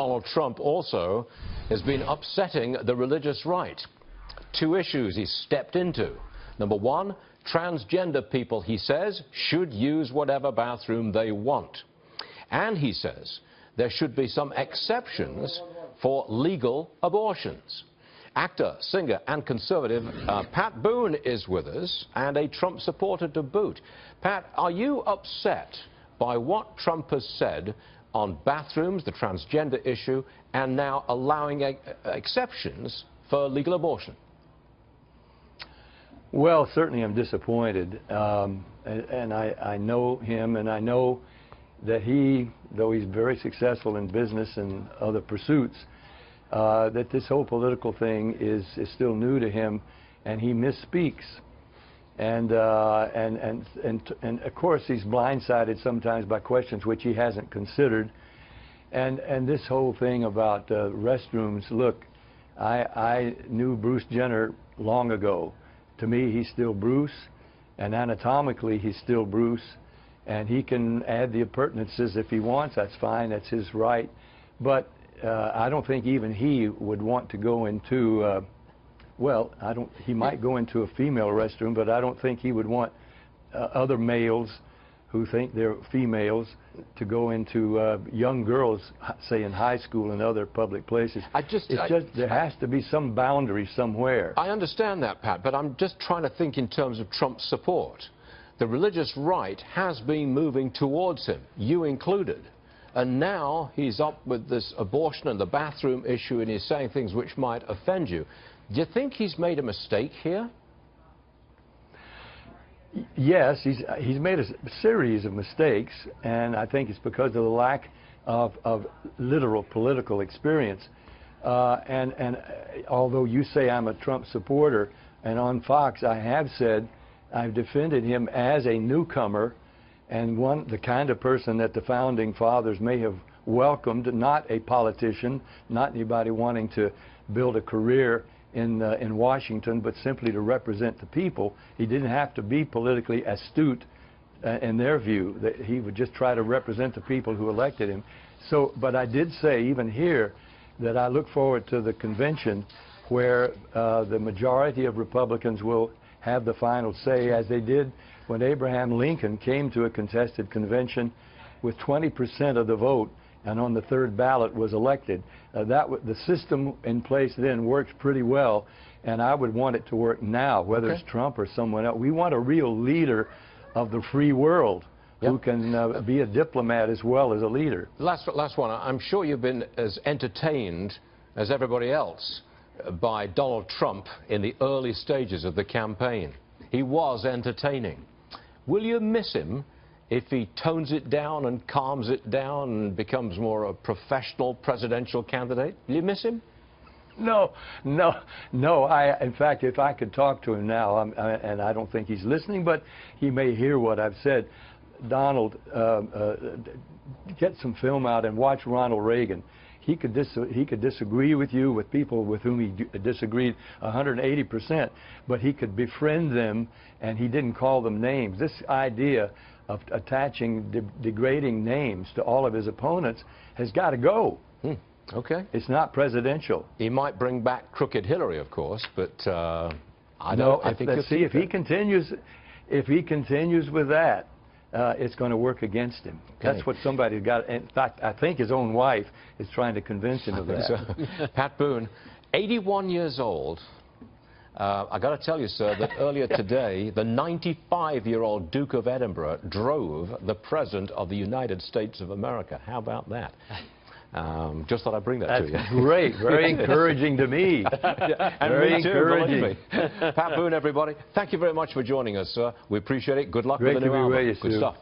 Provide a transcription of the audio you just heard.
Donald Trump also has been upsetting the religious right. Two issues he's stepped into. Number one, transgender people, he says, should use whatever bathroom they want. And he says there should be some exceptions for legal abortions. Actor, singer and conservative Pat Boone is with us, and a Trump supporter to boot. Pat, are you upset by what Trump has said on bathrooms, the transgender issue, and now allowing exceptions for legal abortion? Well, certainly I'm disappointed, and I know him, and I know that he, though he's very successful in business and other pursuits, that this whole political thing is still new to him, and he misspeaks. And of course he's blindsided sometimes by questions which he hasn't considered. And this whole thing about restrooms, look, I knew Bruce Jenner long ago. To me, he's still Bruce, and anatomically he's still Bruce, and he can add the appurtenances if he wants. That's fine, that's his right. But I don't think even he would want to go into well, he might go into a female restroom, but I don't think he would want other males who think they're females to go into young girls, say in high school and other public places. There has to be some boundary somewhere. I understand that, Pat, but I'm just trying to think in terms of Trump's support. The religious right has been moving towards him, you included. And now he's up with this abortion and the bathroom issue, and he's saying things which might offend you. Do you think he's made a mistake here? Yes, he's made a series of mistakes, and I think it's because of the lack of literal political experience. And although you say I'm a Trump supporter, and on Fox I have said I've defended him as a newcomer, and the kind of person that the founding fathers may have welcomed, not a politician, not anybody wanting to build a career in Washington, but simply to represent the people. He didn't have to be politically astute in their view, that he would just try to represent the people who elected him. So, but I did say, even here, that I look forward to the convention where the majority of Republicans will have the final say, as they did when Abraham Lincoln came to a contested convention with 20% of the vote, and on the third ballot was elected. The system in place then worked pretty well, and I would want it to work now, whether it's Trump or someone else. We want a real leader of the free world who can be a diplomat as well as a leader. Last one. I'm sure you've been as entertained as everybody else by Donald Trump in the early stages of the campaign. He was entertaining. Will you miss him if he tones it down and calms it down and becomes more a professional presidential candidate? Will you miss him? No. In fact, if I could talk to him now, and I don't think he's listening, but he may hear what I've said. Donald, get some film out and watch Ronald Reagan. He could disagree with you, with people with whom he disagreed 180%, but he could befriend them, and he didn't call them names. This idea of attaching degrading names to all of his opponents has got to go. Okay. It's not presidential. He might bring back crooked Hillary, of course, but I think let's see if he continues. If he continues with that, it's going to work against him. Okay. That's what somebody got. In fact, I think his own wife is trying to convince him of that. So, Pat Boone, 81 years old. I got to tell you, sir, that earlier today, the 95-year-old Duke of Edinburgh drove the President of the United States of America. How about that? Just thought I'd bring that to you. That's great. Very encouraging to me. And very encouraging. Me. Pat Boone, everybody, thank you very much for joining us, sir. We appreciate it. Good luck with the new album. Great to be with you, Good stuff.